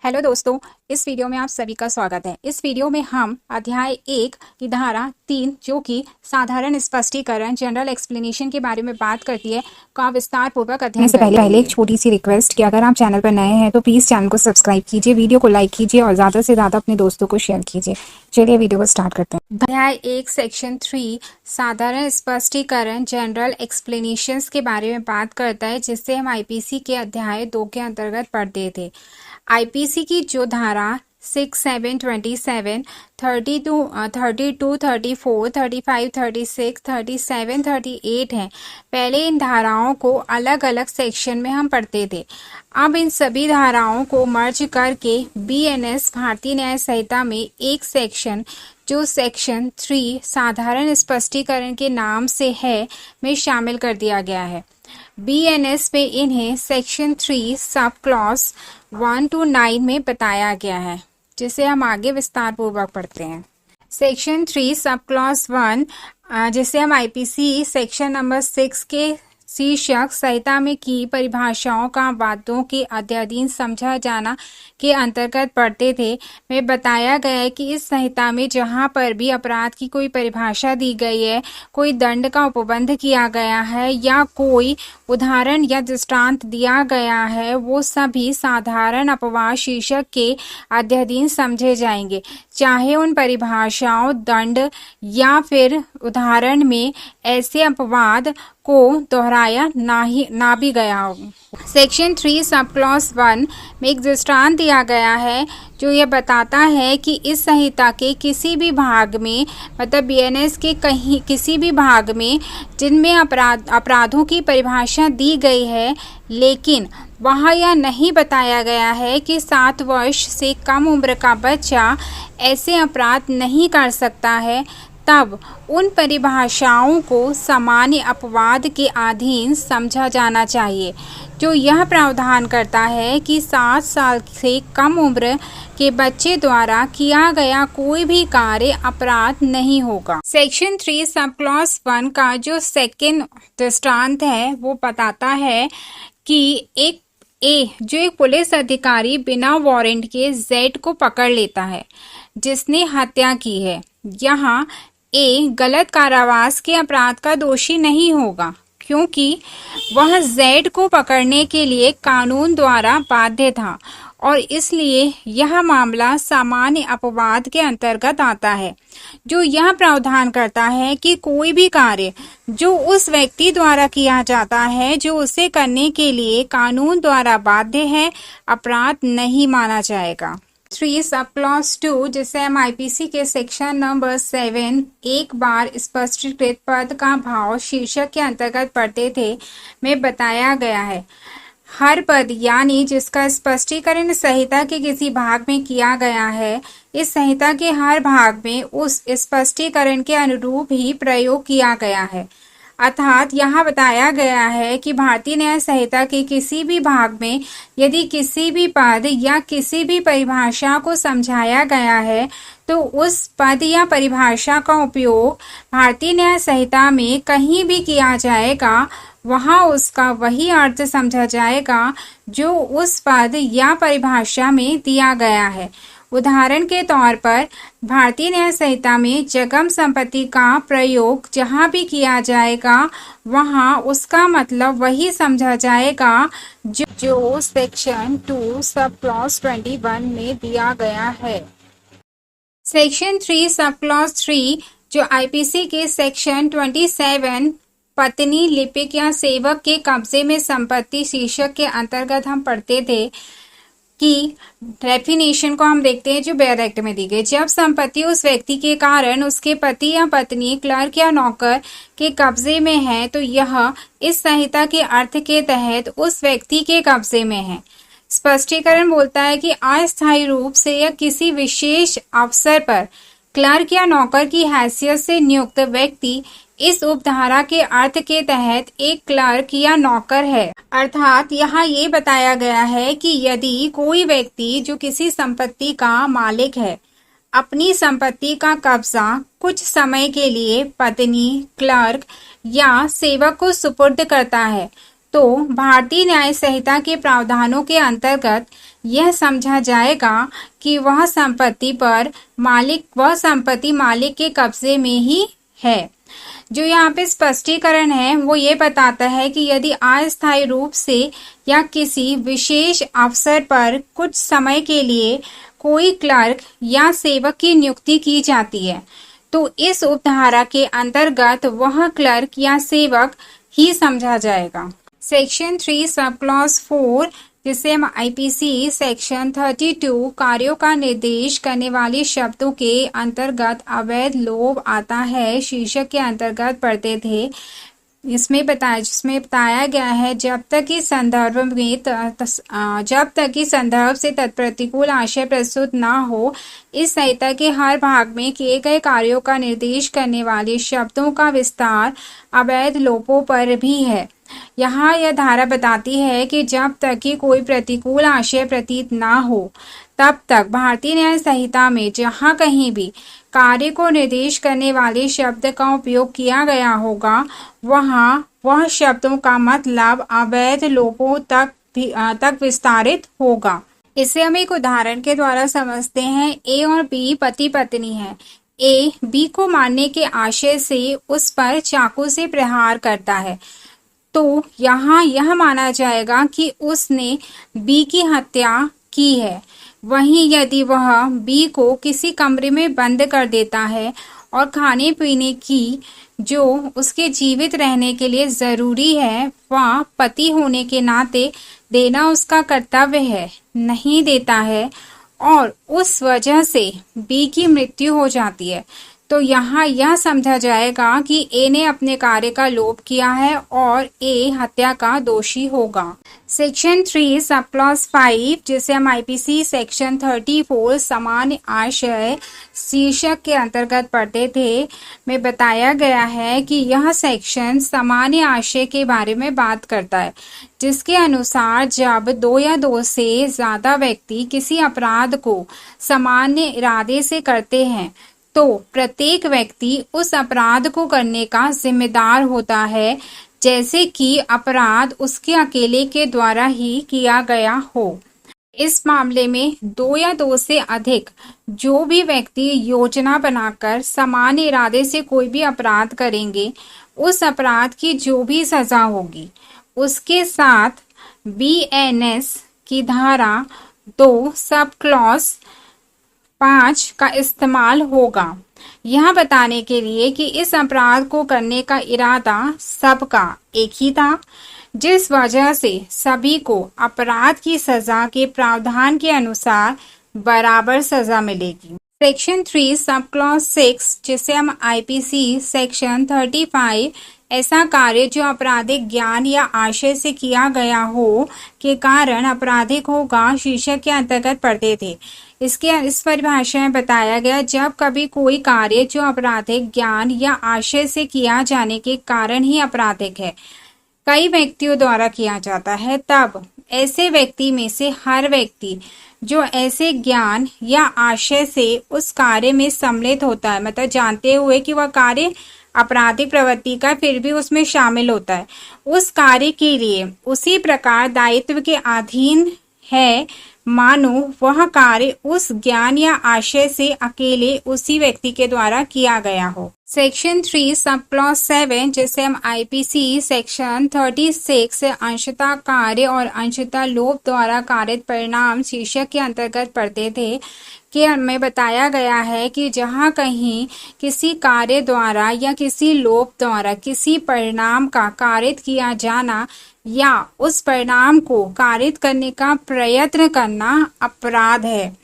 Hello दोस्तों, इस video में आप सभी का स्वागत है। इस वीडियो में हम अध्याय 1 की धारा 3 जो कि साधारण स्पष्टीकरण जनरल एक्सप्लेनेशन के बारे में बात करती है का विस्तार पूर्वक अध्ययन से पहले एक छोटी सी रिक्वेस्ट कि अगर आप चैनल पर नए हैं तो प्लीज चैनल को सब्सक्राइब कीजिए, वीडियो को लाइक कीजिए और ज्यादा से ज्यादा अपने दोस्तों को शेयर कीजिए। चलिए वीडियो को स्टार्ट करते हैं। अध्याय 1 सेक्शन 3 साधारण स्पष्टीकरण जनरल एक्सप्लेनेशन के बारे में बात करता है, जिससे हम आईपीसी के अध्याय 2 के अंतर्गत पढ़ते थे। आईपीसी की जो धारा 6, 7, 27, 32, 34, 35, 36, 37, 38 है। पहले इन धाराओं को अलग अलग सेक्शन में हम पढ़ते थे। अब इन सभी धाराओं को मर्ज करके बीएनएस भारतीय न्याय संहिता में एक सेक्शन जो सेक्शन 3 साधारण स्पष्टीकरण के नाम से है में शामिल कर दिया गया है। बीएनएस में इन्हें सेक्शन 3 सब क्लॉज 1 to 9 में बताया गया है, जिसे हम आगे विस्तार पूर्वक पढ़ते हैं। सेक्शन 3 सब क्लॉज 1 जिसे हम आईपीसी सेक्शन नंबर 6 के शीर्षक संहिता में की परिभाषाओं का वादों के अध्याधीन समझा जाना के अंतर्गत पढ़ते थे, में बताया गया है कि इस संहिता में जहां पर भी अपराध की कोई परिभाषा दी गई है, कोई दंड का उपबंध किया गया है या कोई उदाहरण या दृष्टांत दिया गया है, वो सभी साधारण अपवाद शीर्षक के अध्याधीन समझे जाएंगे, चाहे उन परिभाषाओं, दंड या फिर उदाहरण में ऐसे अपवाद को दोहराया ना भी गया हो। सेक्शन 3 सब क्लॉज 1 में एक दृष्टांत दिया गया है जो यह बताता है कि इस संहिता के किसी भी भाग में, मतलब बीएनएस के किसी भी भाग में जिनमें अपराधों की परिभाषा दी गई है, लेकिन वहाँ यह नहीं बताया गया है कि 7 वर्ष से कम उम्र का बच्चा ऐसे अपराध नहीं कर सकता है, तब उन परिभाषाओं को सामान्य अपवाद के अधीन समझा जाना चाहिए, जो यह प्रावधान करता है कि 7 साल से कम उम्र के बच्चे द्वारा किया गया कोई भी कार्य अपराध नहीं होगा। सेक्शन 3 सब क्लॉज 1 का जो सेकंड दृष्टांत है वो बताता है कि एक पुलिस अधिकारी बिना वारंट के जेड को पकड़ लेता है जिसने हत्या की है। यहाँ ए गलत कारावास के अपराध का दोषी नहीं होगा, क्योंकि वह जेड को पकड़ने के लिए कानून द्वारा बाध्य था और इसलिए यह मामला सामान्य अपवाद के अंतर्गत आता है, जो यह प्रावधान करता है कि कोई भी कार्य जो उस व्यक्ति द्वारा किया जाता है जो उसे करने के लिए कानून द्वारा बाध्य है, अपराध नहीं माना जाएगा। 3 सब क्लॉज 2 जिसे हम आईपीसी के सेक्शन नंबर 7 एक बार स्पष्टीकृत पद का भाव शीर्षक के अंतर्गत पढ़ते थे, में बताया गया है हर पद यानी जिसका स्पष्टीकरण संहिता के किसी भाग में किया गया है, इस संहिता के हर भाग में उस स्पष्टीकरण के अनुरूप ही प्रयोग किया गया है। अर्थात यहाँ बताया गया है कि भारतीय न्याय संहिता के किसी भी भाग में यदि किसी भी पद या किसी भी परिभाषा को समझाया गया है, तो उस पद या परिभाषा का उपयोग भारतीय न्याय संहिता में कहीं भी किया जाएगा, वहाँ उसका वही अर्थ समझा जाएगा जो उस पद या परिभाषा में दिया गया है। उदाहरण के तौर पर भारतीय न्याय संहिता में जंगम संपत्ति का प्रयोग जहाँ भी किया जाएगा, वहाँ उसका मतलब वही समझा जाएगा जो सेक्शन 2 सब क्लॉज 21 में दिया गया है। सेक्शन 3 सब क्लॉज 3 जो आईपीसी के सेक्शन 27 पत्नी, लिपिक या सेवक के कब्जे में संपत्ति शीर्षक के अंतर्गत हम पढ़ते थे कि डेफिनेशन को हम देखते हैं जो बेयर एक्ट में दी गई। जब संपत्ति उस व्यक्ति के कारण उसके पति या पत्नी, क्लर्क या नौकर के कब्जे में है, तो यह इस संहिता के अर्थ के तहत उस व्यक्ति के कब्जे में है। स्पष्टीकरण बोलता है कि अस्थायी रूप से या किसी विशेष अवसर पर क्लर्क या नौकर की हैसियत से नियुक्त व्यक्ति इस उपधारा के अर्थ के तहत एक क्लर्क या नौकर है। अर्थात यहाँ ये बताया गया है कि यदि कोई व्यक्ति जो किसी संपत्ति का मालिक है अपनी संपत्ति का कब्जा कुछ समय के लिए पत्नी, क्लर्क या सेवक को सुपुर्द करता है, तो भारतीय न्याय संहिता के प्रावधानों के अंतर्गत यह समझा जाएगा कि वह संपत्ति मालिक के कब्जे में ही है। जो यहाँ पे स्पष्टीकरण है वो ये बताता है कि यदि अस्थायी रूप से या किसी विशेष अवसर पर कुछ समय के लिए कोई क्लर्क या सेवक की नियुक्ति की जाती है तो इस उपधारा के अंतर्गत वह क्लर्क या सेवक ही समझा जाएगा। सेक्शन 3 सब क्लॉज 4 जिसे हम आईपीसी सेक्शन 32 कार्यों का निर्देश करने वाले शब्दों के अंतर्गत अवैध लोभ आता है शीर्षक के अंतर्गत पढ़ते थे। जिसमें बताया गया है जब तक कि संदर्भ से तत्प्रतिकूल आशय प्रस्तुत न हो, इस संहिता के हर भाग में किए गए कार्यों का निर्देश करने वाले शब्दों का विस्तार अवैध लोपों पर भी है। यहाँ यह धारा बताती है कि जब तक कि कोई प्रतिकूल आशय प्रतीत न हो तब तक भारतीय न्याय संहिता में जहाँ कहीं भी कार्य को निर्देश करने वाले शब्द का उपयोग किया गया होगा वहाँ वह शब्दों का मतलब अवैध लोपों तक विस्तारित होगा। इसे हम एक उदाहरण के द्वारा समझते हैं। ए और बी पति पत्नी है। ए बी को मारने के आशय से उस पर चाकू से प्रहार करता है तो यहाँ यह माना जाएगा कि उसने बी की हत्या की है। वहीं यदि वह बी को किसी कमरे में बंद कर देता है और खाने पीने की जो उसके जीवित रहने के लिए जरूरी है वह पति होने के नाते देना उसका कर्तव्य है, नहीं देता है और उस वजह से बी की मृत्यु हो जाती है तो यहाँ यह समझा जाएगा कि ए ने अपने कार्य का लोभ किया है और ए हत्या का दोषी होगा। सेक्शन 3 सब क्लॉज 5 जिसे हम आईपीसी सेक्शन 34 सामान्य आशय शीर्षक के अंतर्गत पढ़ते थे में बताया गया है कि यह सेक्शन सामान्य आशय के बारे में बात करता है जिसके अनुसार जब दो या दो से ज्यादा व्यक्ति किसी अपराध को सामान्य इरादे से करते हैं तो प्रत्येक व्यक्ति उस अपराध को करने का जिम्मेदार होता है जैसे कि अपराध उसके अकेले के द्वारा ही किया गया हो। इस मामले में दो या दो से अधिक जो भी व्यक्ति योजना बनाकर सामान्य इरादे से कोई भी अपराध करेंगे उस अपराध की जो भी सजा होगी उसके साथ बीएनएस की धारा 2 सब क्लॉज 5 का इस्तेमाल होगा यह बताने के लिए कि इस अपराध को करने का इरादा सबका एक ही था जिस वजह से सभी को अपराध की सजा के प्रावधान के अनुसार बराबर सजा मिलेगी। सेक्शन 3 सब क्लॉज 6 जिसे हम आईपीसी सेक्शन 35 ऐसा कार्य जो आपराधिक ज्ञान या आशय से किया गया हो के कारण आपराधिक होगा शीर्षक के अंतर्गत पढ़ते थे। इस परिभाषा में बताया गया जब कभी कोई कार्य जो आपराधिक ज्ञान या आशय से किया जाने के कारण ही आपराधिक है कई व्यक्तियों द्वारा किया जाता है तब ऐसे व्यक्ति में से हर व्यक्ति जो ऐसे ज्ञान या आशय से उस कार्य में सम्मिलित होता है मतलब जानते हुए कि वह कार्य आपराधिक प्रवृत्ति का फिर भी उसमें शामिल होता है उस कार्य के लिए उसी प्रकार दायित्व के अधीन है मानो वह कार्य उस ज्ञान या आशय से अकेले उसी व्यक्ति के द्वारा किया गया हो। सेक्शन 3 सब क्लॉज 7 जिसे हम आईपीसी सेक्शन 36 अंशतः कार्य और अंशतः लोभ द्वारा कारित परिणाम शीर्षक के अंतर्गत पढ़ते थे कि हमें बताया गया है कि जहाँ कहीं किसी कार्य द्वारा या किसी लोभ द्वारा किसी परिणाम का कारित किया जाना या उस परिणाम को कारित करने का प्रयत्न करना अपराध है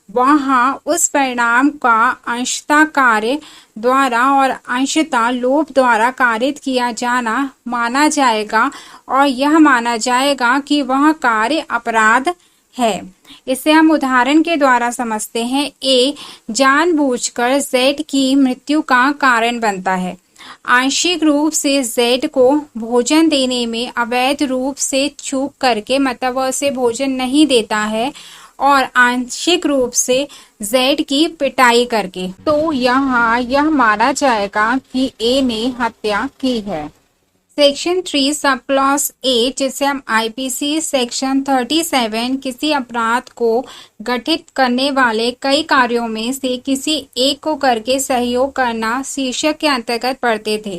वहाँ उस परिणाम का अंशतः कार्य द्वारा और अंशतः लोभ द्वारा कारित किया जाना माना जाएगा और यह माना जाएगा कि वह कार्य अपराध है। इसे हम उदाहरण के द्वारा समझते हैं। ए जानबूझकर जेड की मृत्यु का कारण बनता है। आंशिक रूप से जेड को भोजन देने में अवैध रूप से चूक करके मतलब वह उसे भोजन नहीं देता है और आंशिक रूप से जेड की पिटाई करके तो यहाँ यह माना जाएगा कि ए ने हत्या की है। सेक्शन 3 सब क्लॉज 8 जिसे हम आईपीसी सेक्शन 37 किसी अपराध को गठित करने वाले कई कार्यों में से किसी एक को करके सहयोग करना शीर्षक के अंतर्गत पढ़ते थे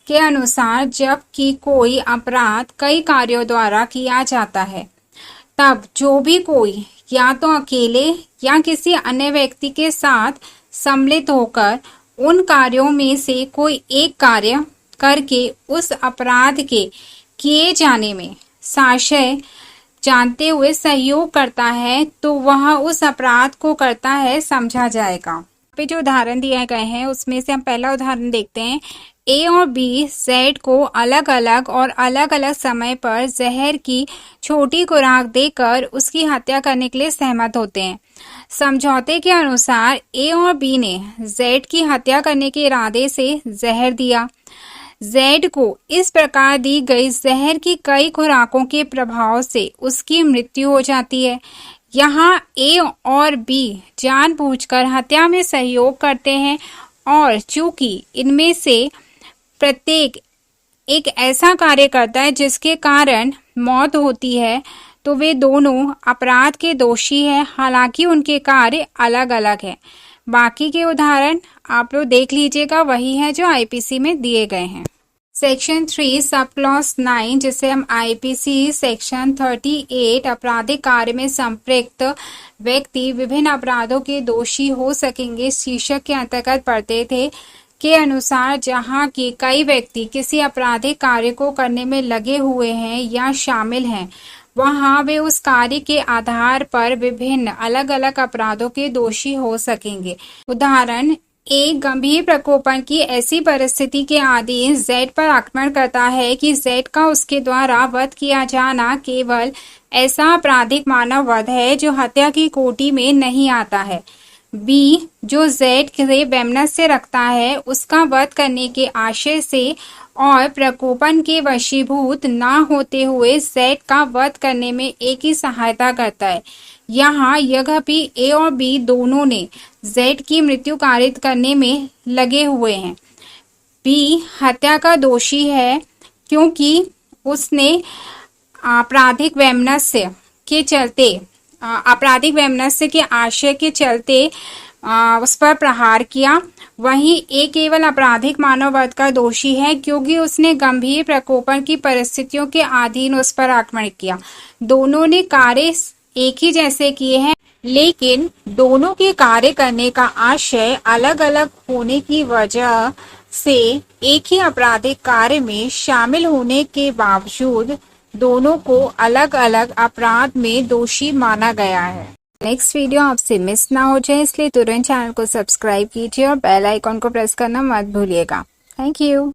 के अनुसार जब कि कोई अपराध कई कार्यों द्वारा किया जाता है तब जो भी कोई या तो अकेले या किसी अन्य व्यक्ति के साथ सम्मिलित होकर उन कार्यों में से कोई एक कार्य करके उस अपराध के किए जाने में साशय जानते हुए सहयोग करता है तो वह उस अपराध को करता है समझा जाएगा। पे जो उदाहरण दिए गए हैं उसमें से हम पहला उदाहरण देखते हैं। ए और बी जेड को अलग अलग और अलग अलग समय पर जहर की छोटी खुराक देकर उसकी हत्या करने के लिए सहमत होते हैं। समझौते के अनुसार ए और बी ने जेड की हत्या करने के इरादे से जहर दिया। जेड को इस प्रकार दी गई जहर की कई खुराकों के प्रभाव से उसकी मृत्यु हो जाती है। यहाँ ए और बी जानबूझकर हत्या में सहयोग करते हैं और चूंकि इनमें से प्रत्येक एक ऐसा कार्य करता है जिसके कारण मौत होती है तो वे दोनों अपराध के दोषी हैं, हालांकि उनके कार्य अलग अलग हैं। बाकी के उदाहरण आप लोग देख लीजिएगा, वही है जो आईपीसी में दिए गए हैं। सेक्शन 3 सब क्लॉज 9 जिसे हम आईपीसी सेक्शन 38 आपराधिक कार्य में संपृक्त व्यक्ति विभिन्न अपराधों के दोषी हो सकेंगे शीर्षक के अंतर्गत पढ़ते थे के अनुसार जहां कि कई व्यक्ति किसी आपराधिक कार्य को करने में लगे हुए हैं या शामिल हैं वहां वे उस कार्य के आधार पर विभिन्न अलग अलग अपराधों के दोषी हो सकेंगे। उदाहरण, एक गंभीर प्रकोपन की ऐसी परिस्थिति के अधीन जेड पर आक्रमण करता है कि जेड का उसके द्वारा वध किया जाना केवल ऐसा आपराधिक मानव वध है जो हत्या की कोटि में नहीं आता है। बी जो जेड से वैमनस्य रखता है उसका वध करने के आशय से और प्रकोपन के वशीभूत ना होते हुए जेड का वध करने में एक ही सहायता करता है। यहाँ यद्यपि ए और बी दोनों ने जेड की मृत्यु कारित करने में लगे हुए हैं, बी हत्या का दोषी है क्योंकि उसने आपराधिक वैमनस्य के आशय के चलते उस पर प्रहार किया। वहीं एक केवल आपराधिक मानव वध का दोषी है क्योंकि उसने गंभीर प्रकोपन की परिस्थितियों के अधीन उस पर आक्रमण किया। दोनों ने कार्य एक ही जैसे किए हैं लेकिन दोनों के कार्य करने का आशय अलग अलग होने की वजह से एक ही आपराधिक कार्य में शामिल होने के बावजूद दोनों को अलग अलग अपराध में दोषी माना गया है। नेक्स्ट वीडियो आपसे मिस ना हो जाए इसलिए तुरंत चैनल को सब्सक्राइब कीजिए और बेल आइकॉन को प्रेस करना मत भूलिएगा। Thank you.